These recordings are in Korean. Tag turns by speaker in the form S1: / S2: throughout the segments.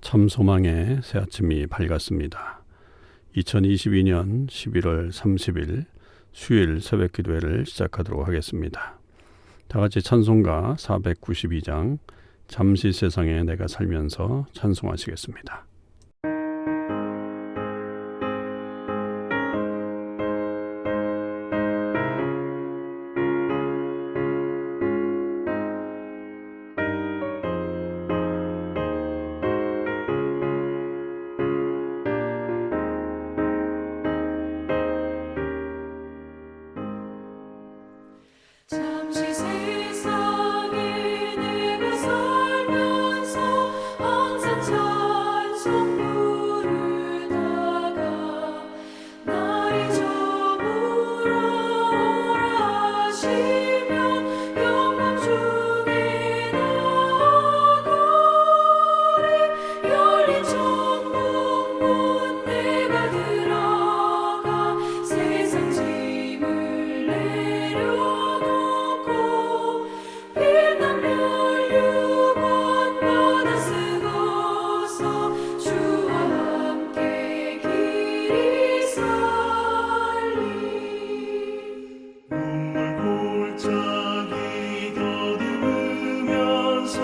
S1: 참 소망의 새 아침이 밝았습니다. 2022년 11월 30일 수요일 새벽 기도회를 시작하도록 하겠습니다. 다 같이 찬송가 492장 잠시 세상에 내가 살면서 찬송하시겠습니다.
S2: 잠시 세상에 내가 살면서 항상 찬송 부르다가 날이 저물어 오라 하시면 영광 중에 나아가리. 열린 천국 문 내가 들어가 세상 짐을 내려놓고 빛나면 유권 받아 쓰고서 주와 함께 길이 살리.
S3: 눈물 골짜기 더듬으면서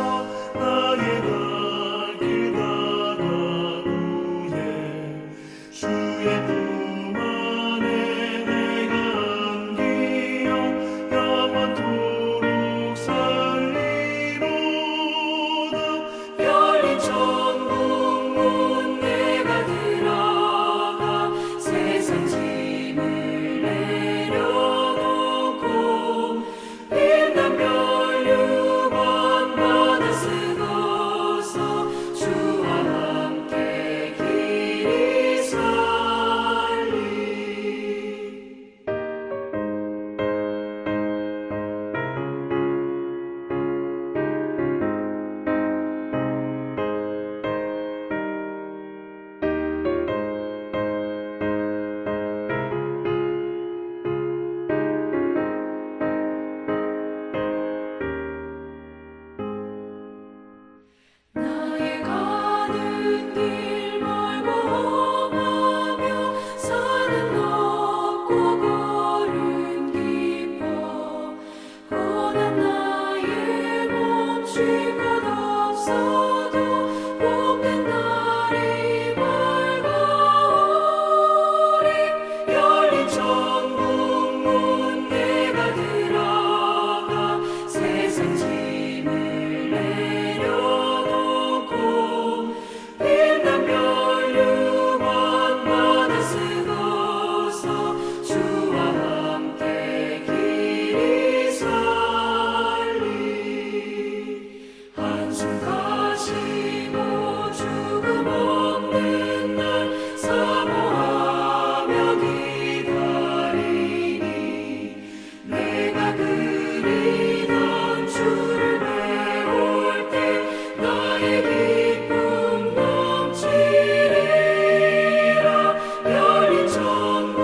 S3: 나의 갈 길 가다 후에 주의 품 안에 내가 안기어 영원토록 살리로다.
S2: 열린 천국 문 내가 들어가 세상 짐을 내려놓고 빛나면 유권 받아 쓰고서 주와 함께 길이 살리. 나의 가는 길 멀고 험하며 산은 높고 걸음 깊어 고난 나의 멈출 것 없어도 복된 날이 밝아오리. 열린 천국 문 내가 들어가 세상 짐을 내려놓고 빛나면 유권 받아 쓰고서 주와 함께 길이 살리. 한숨 가시고 죽음 없는 날 사모하며 기다리니 내가 그리던 주를 배울 때 나의 기쁨 넘치리라. 열린 천국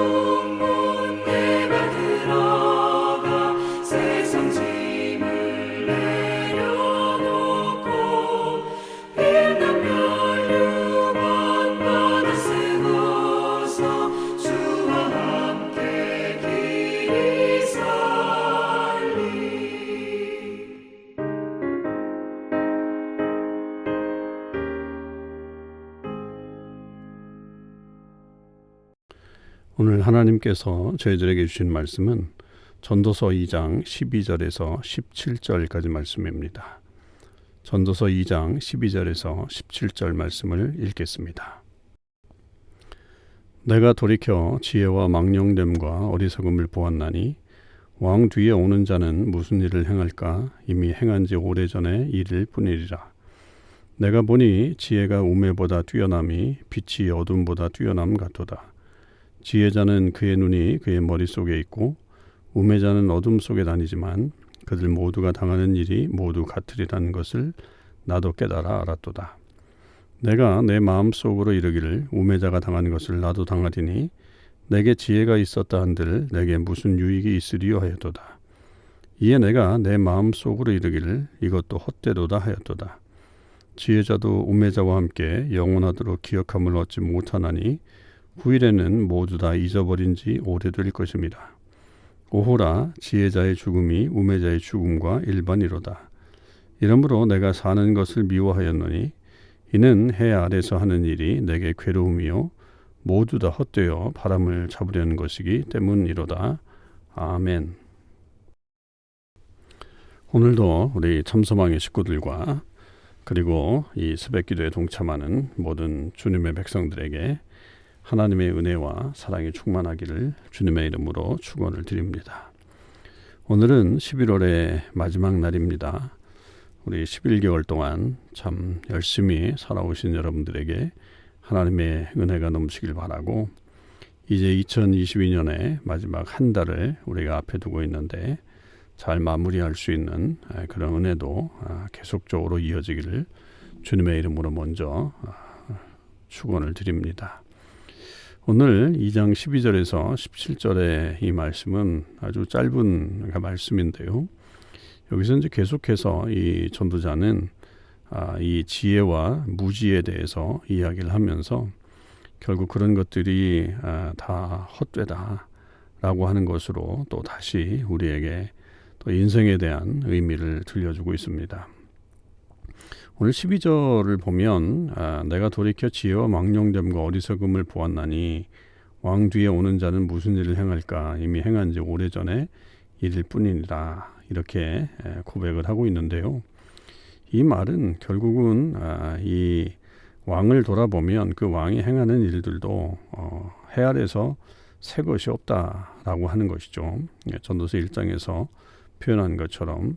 S2: 문 내가 들어가 세상 짐을 내려놓고 빛나면 유권 받아 쓰고서 주와 함께 길이 살리.
S1: 오늘 하나님께서 저희들에게 주신 말씀은 전도서 2장 12절에서 17절까지 말씀입니다. 전도서 2장 12절에서 17절 말씀을 읽겠습니다. 내가 돌이켜 지혜와 망령됨과 어리석음을 보았나니 왕 뒤에 오는 자는 무슨 일을 행할까? 이미 행한 지 오래전에 일일 뿐이리라. 내가 보니 지혜가 우매보다 뛰어남이 빛이 어둠보다 뛰어남 같도다. 지혜자는 그의 눈이 그의 머릿속에 있고 우매자는 어둠 속에 다니지만 그들 모두가 당하는 일이 모두 같으리라는 것을 나도 깨달아 알았도다. 내가 내 마음속으로 이르기를 우매자가 당하는 것을 나도 당하리니 내게 지혜가 있었다 한들 내게 무슨 유익이 있으리요 하였도다. 이에 내가 내 마음속으로 이르기를 이것도 헛되도다 하였도다. 지혜자도 우매자와 함께 영원하도록 기억함을 얻지 못하나니 후일에는 모두 다 잊어버린 지 오래될 것입니다. 오호라 지혜자의 죽음이 우매자의 죽음과 일반이로다. 이러므로 내가 사는 것을 미워하였노니 이는 해 아래서 하는 일이 내게 괴로움이요 모두 다 헛되어 바람을 잡으려는 것이기 때문이로다. 아멘. 오늘도 우리 참소망의 식구들과 그리고 이 새벽기도에 동참하는 모든 주님의 백성들에게 하나님의 은혜와 사랑이 충만하기를 주님의 이름으로 축원을 드립니다. 오늘은 11월의 마지막 날입니다. 우리 11개월 동안 참 열심히 살아오신 여러분들에게 하나님의 은혜가 넘치길 바라고, 이제 2022년의 마지막 한 달을 우리가 앞에 두고 있는데 잘 마무리할 수 있는 그런 은혜도 계속적으로 이어지기를 주님의 이름으로 먼저 축원을 드립니다. 오늘 2장 12절에서 17절의 이 말씀은 아주 짧은 말씀인데요. 여기서 이제 계속해서 이 전도자는 이 지혜와 무지에 대해서 이야기를 하면서 결국 그런 것들이 다 헛되다라고 하는 것으로 또 다시 우리에게 또 인생에 대한 의미를 들려주고 있습니다. 오늘 12절을 보면 내가 돌이켜 지혜와 망령됨과 어리석음을 보았나니 왕 뒤에 오는 자는 무슨 일을 행할까 이미 행한 지 오래전에 일일 뿐이니라, 이렇게 고백을 하고 있는데요. 이 말은 결국은 이 왕을 돌아보면 그 왕이 행하는 일들도 해 아래서 새 것이 없다라고 하는 것이죠. 전도서 1장에서 표현한 것처럼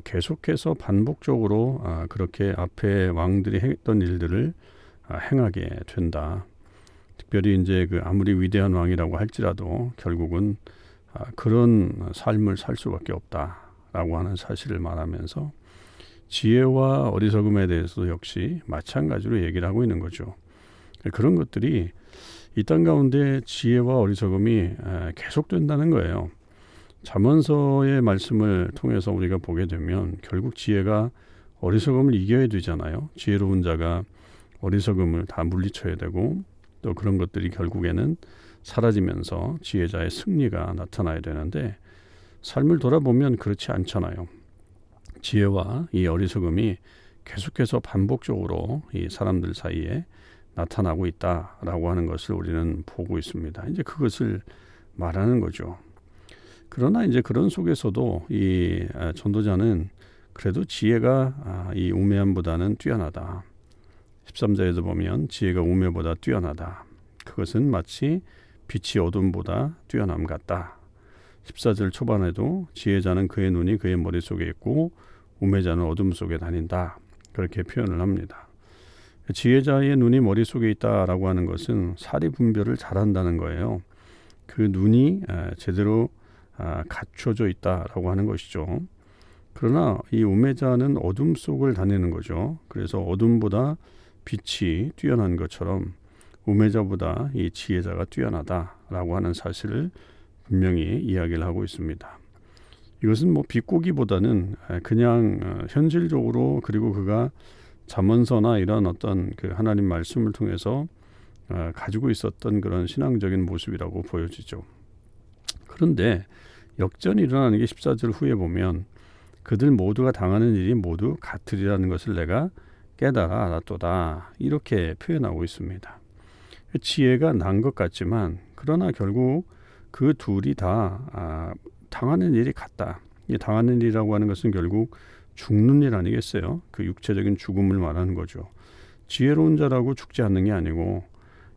S1: 계속해서 반복적으로 그렇게 앞에 왕들이 했던 일들을 행하게 된다. 특별히 이제 그 아무리 위대한 왕이라고 할지라도 결국은 그런 삶을 살 수밖에 없다라고 하는 사실을 말하면서 지혜와 어리석음에 대해서도 역시 마찬가지로 얘기를 하고 있는 거죠. 그런 것들이 이 땅 가운데 지혜와 어리석음이 계속된다는 거예요. 잠언서의 말씀을 통해서 우리가 보게 되면 결국 지혜가 어리석음을 이겨야 되잖아요. 지혜로운 자가 어리석음을 다 물리쳐야 되고, 또 그런 것들이 결국에는 사라지면서 지혜자의 승리가 나타나야 되는데, 삶을 돌아보면 그렇지 않잖아요. 지혜와 이 어리석음이 계속해서 반복적으로 이 사람들 사이에 나타나고 있다라고 하는 것을 우리는 보고 있습니다. 이제 그것을 말하는 거죠. 그러나 이제 그런 속에서도 이 전도자는 그래도 지혜가 이 우매함보다는 뛰어나다. 13절에도 보면 지혜가 우매보다 뛰어나다. 그것은 마치 빛이 어둠보다 뛰어남 같다. 14절 초반에도 지혜자는 그의 눈이 그의 머릿속에 있고 우매자는 어둠 속에 다닌다. 그렇게 표현을 합니다. 지혜자의 눈이 머릿속에 있다라고 하는 것은 사리 분별을 잘한다는 거예요. 그 눈이 제대로 갖춰져 있다라고 하는 것이죠. 그러나 이 우매자는 어둠 속을 다니는 거죠. 그래서 어둠보다 빛이 뛰어난 것처럼 우매자보다 이 지혜자가 뛰어나다라고 하는 사실을 분명히 이야기를 하고 있습니다. 이것은 뭐 비꼬기보다는 그냥 현실적으로, 그리고 그가 잠언서나 이런 어떤 그 하나님 말씀을 통해서 가지고 있었던 그런 신앙적인 모습이라고 보여지죠. 그런데 역전이 일어나는 게 14절 후에 보면 그들 모두가 당하는 일이 모두 같으리라는 것을 내가 깨달아 알았도다, 이렇게 표현하고 있습니다. 지혜가 난 것 같지만 그러나 결국 그 둘이 다 당하는 일이 같다. 이 당하는 일이라고 하는 것은 결국 죽는 일 아니겠어요? 그 육체적인 죽음을 말하는 거죠. 지혜로운 자라고 죽지 않는 게 아니고,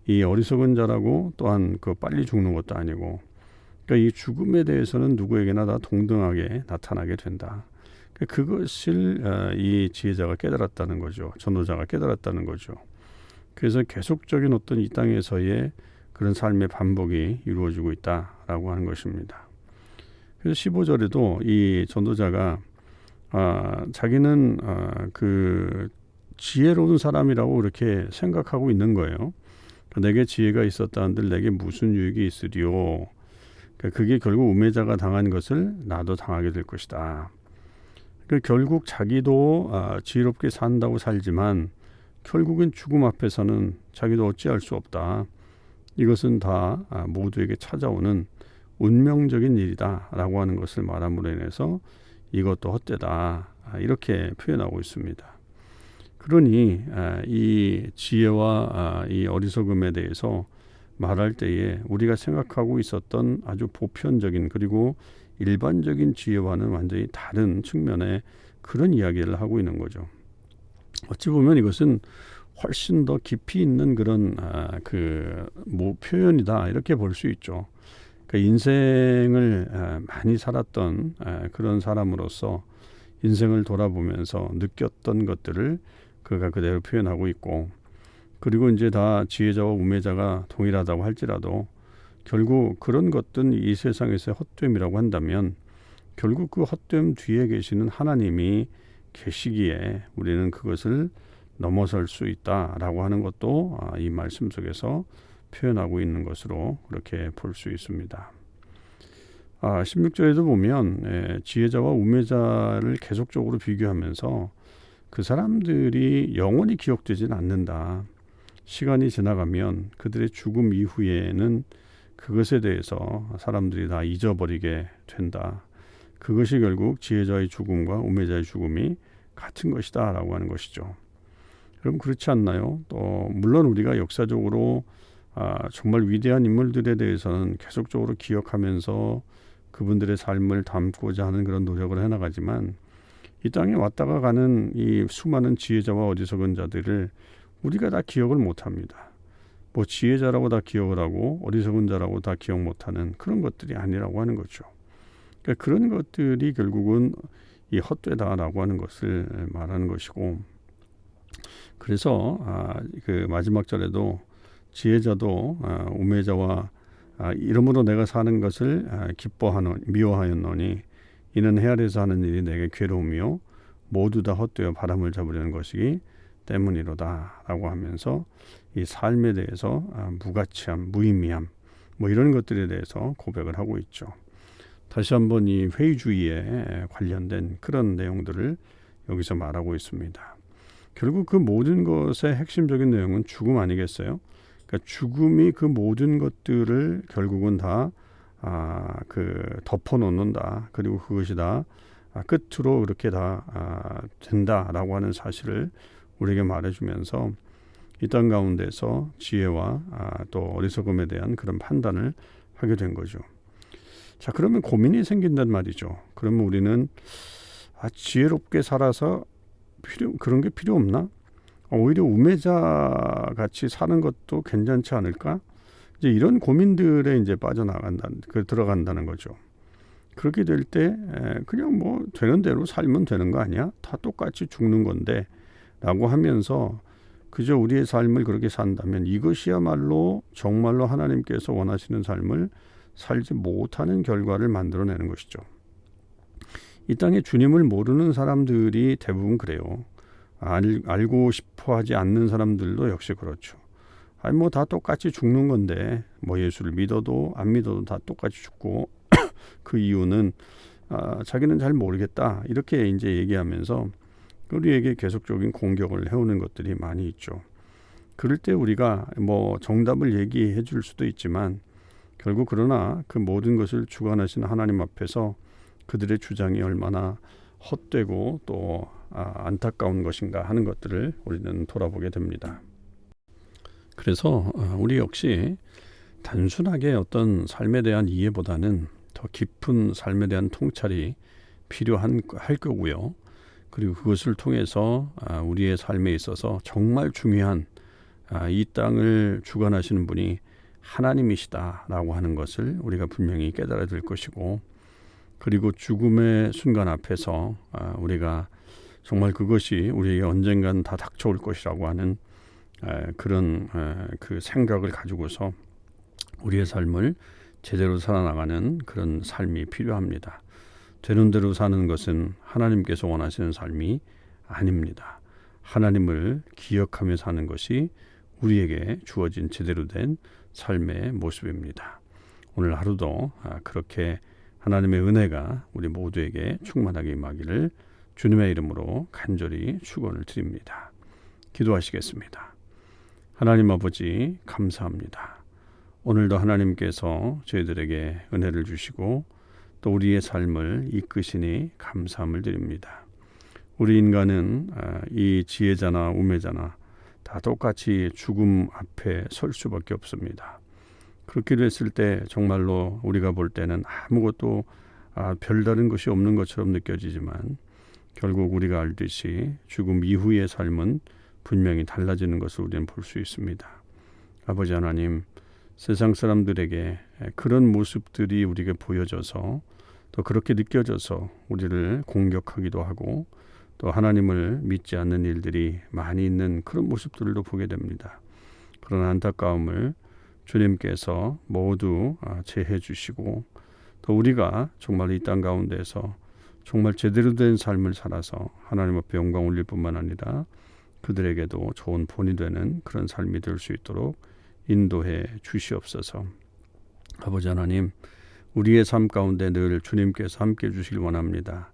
S1: 이 어리석은 자라고 또한 그 빨리 죽는 것도 아니고, 그러니까 이 죽음에 대해서는 누구에게나 다 동등하게 나타나게 된다. 그것을 이 지혜자가 깨달았다는 거죠. 전도자가 깨달았다는 거죠. 그래서 계속적인 어떤 이 땅에서의 그런 삶의 반복이 이루어지고 있다라고 하는 것입니다. 그래서 15절에도 이 전도자가 자기는 그 지혜로운 사람이라고 그렇게 생각하고 있는 거예요. 내게 지혜가 있었다 한들 내게 무슨 유익이 있으리요. 그게 결국 우매자가 당한 것을 나도 당하게 될 것이다. 결국 자기도 지혜롭게 산다고 살지만 결국엔 죽음 앞에서는 자기도 어찌할 수 없다. 이것은 다 모두에게 찾아오는 운명적인 일이다라고 하는 것을 말함으로 인해서 이것도 헛되다, 이렇게 표현하고 있습니다. 그러니 이 지혜와 이 어리석음에 대해서 말할 때에 우리가 생각하고 있었던 아주 보편적인 그리고 일반적인 지혜와는 완전히 다른 측면의 그런 이야기를 하고 있는 거죠. 어찌 보면 이것은 훨씬 더 깊이 있는 그런 표현이다, 이렇게 볼 수 있죠. 그러니까 인생을 많이 살았던 그런 사람으로서 인생을 돌아보면서 느꼈던 것들을 그가 그대로 표현하고 있고, 그리고 이제 다 지혜자와 우매자가 동일하다고 할지라도 결국 그런 것들은 이 세상에서의 헛됨이라고 한다면 결국 그 헛됨 뒤에 계시는 하나님이 계시기에 우리는 그것을 넘어설 수 있다라고 하는 것도 이 말씀 속에서 표현하고 있는 것으로 그렇게 볼 수 있습니다. 16절에도 보면 지혜자와 우매자를 계속적으로 비교하면서 그 사람들이 영원히 기억되지는 않는다. 시간이 지나가면 그들의 죽음 이후에는 그것에 대해서 사람들이 다 잊어버리게 된다. 그것이 결국 지혜자의 죽음과 우매자의 죽음이 같은 것이다 라고 하는 것이죠. 그럼 그렇지 않나요? 또 물론 우리가 역사적으로 정말 위대한 인물들에 대해서는 계속적으로 기억하면서 그분들의 삶을 담고자 하는 그런 노력을 해나가지만 이 땅에 왔다가 가는 이 수많은 지혜자와 어리석은 자들을 우리가 다 기억을 못합니다. 뭐 지혜자라고 다 기억을 하고 어리석은 자라고 다 기억 못하는 그런 것들이 아니라고 하는 거죠. 그러니까 그런 것들이 결국은 이 헛되다라고 하는 것을 말하는 것이고, 그래서 그 마지막 절에도 지혜자도 우매자와 이러므로 내가 사는 것을 미워하였노니 이는 헤아려서 하는 일이 내게 괴로움이요 모두 다 헛되어 바람을 잡으려는 것이기 때문이로다 라고 하면서 이 삶에 대해서 무가치함, 무의미함 뭐 이런 것들에 대해서 고백을 하고 있죠. 다시 한번 이 회의주의에 관련된 그런 내용들을 여기서 말하고 있습니다. 결국 그 모든 것의 핵심적인 내용은 죽음 아니겠어요? 그러니까 죽음이 그 모든 것들을 결국은 다 덮어놓는다. 그리고 그것이 다 끝으로 그렇게 다 된다라고 하는 사실을 우리에게 말해주면서 이 땅 가운데서 지혜와 또 어리석음에 대한 그런 판단을 하게 된 거죠. 자, 그러면 고민이 생긴단 말이죠. 그러면 우리는 지혜롭게 살아서 그런 게 필요 없나? 오히려 우매자 같이 사는 것도 괜찮지 않을까? 이제 이런 고민들에 이제 들어간다는 거죠. 그렇게 될 때 그냥 뭐 되는 대로 살면 되는 거 아니야? 다 똑같이 죽는 건데 라고 하면서 그저 우리의 삶을 그렇게 산다면 이것이야말로 정말로 하나님께서 원하시는 삶을 살지 못하는 결과를 만들어내는 것이죠. 이 땅에 주님을 모르는 사람들이 대부분 그래요. 알고 싶어 하지 않는 사람들도 역시 그렇죠. 뭐 다 똑같이 죽는 건데 뭐 예수를 믿어도 안 믿어도 다 똑같이 죽고 그 이유는 자기는 잘 모르겠다 이렇게 이제 얘기하면서 우리에게 계속적인 공격을 해오는 것들이 많이 있죠. 그럴 때 우리가 뭐 정답을 얘기해 줄 수도 있지만 결국 그러나 그 모든 것을 주관하시는 하나님 앞에서 그들의 주장이 얼마나 헛되고 또 안타까운 것인가 하는 것들을 우리는 돌아보게 됩니다. 그래서 우리 역시 단순하게 어떤 삶에 대한 이해보다는 더 깊은 삶에 대한 통찰이 필요할 거고요. 그리고 그것을 통해서 우리의 삶에 있어서 정말 중요한 이 땅을 주관하시는 분이 하나님이시다라고 하는 것을 우리가 분명히 깨달아야 될 것이고, 그리고 죽음의 순간 앞에서 우리가 정말 그것이 우리에게 언젠간 다 닥쳐올 것이라고 하는 그런 그 생각을 가지고서 우리의 삶을 제대로 살아나가는 그런 삶이 필요합니다. 되는 대로 사는 것은 하나님께서 원하시는 삶이 아닙니다. 하나님을 기억하며 사는 것이 우리에게 주어진 제대로 된 삶의 모습입니다. 오늘 하루도 그렇게 하나님의 은혜가 우리 모두에게 충만하게 임하기를 주님의 이름으로 간절히 축원을 드립니다. 기도하시겠습니다. 하나님 아버지 감사합니다. 오늘도 하나님께서 저희들에게 은혜를 주시고 또 우리의 삶을 이끄시니 감사함을 드립니다. 우리 인간은 이 지혜자나 우매자나 다 똑같이 죽음 앞에 설 수밖에 없습니다. 그렇게 됐을 때 정말로 우리가 볼 때는 아무것도 별다른 것이 없는 것처럼 느껴지지만 결국 우리가 알듯이 죽음 이후의 삶은 분명히 달라지는 것을 우리는 볼 수 있습니다. 아버지 하나님, 세상 사람들에게 그런 모습들이 우리에게 보여져서 또 그렇게 느껴져서 우리를 공격하기도 하고 또 하나님을 믿지 않는 일들이 많이 있는 그런 모습들도 보게 됩니다. 그런 안타까움을 주님께서 모두 제해 주시고 또 우리가 정말 이 땅 가운데서 정말 제대로 된 삶을 살아서 하나님 앞에 영광 올릴 뿐만 아니라 그들에게도 좋은 본이 되는 그런 삶이 될 수 있도록 인도해 주시옵소서. 아버지 하나님, 우리의 삶 가운데 늘 주님께서 함께 해주시길 원합니다.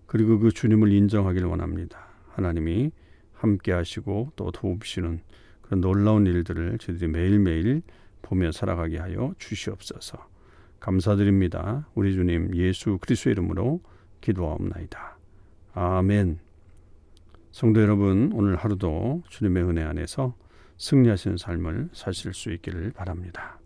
S1: 그리고 그 주님을 인정하길 원합니다. 하나님이 함께 하시고 또 도우시는 그런 놀라운 일들을 저희들이 매일매일 보며 살아가게 하여 주시옵소서. 감사드립니다. 우리 주님 예수 그리스도의 이름으로 기도하옵나이다. 아멘. 성도 여러분, 오늘 하루도 주님의 은혜 안에서 승리하시는 삶을 사실 수 있기를 바랍니다.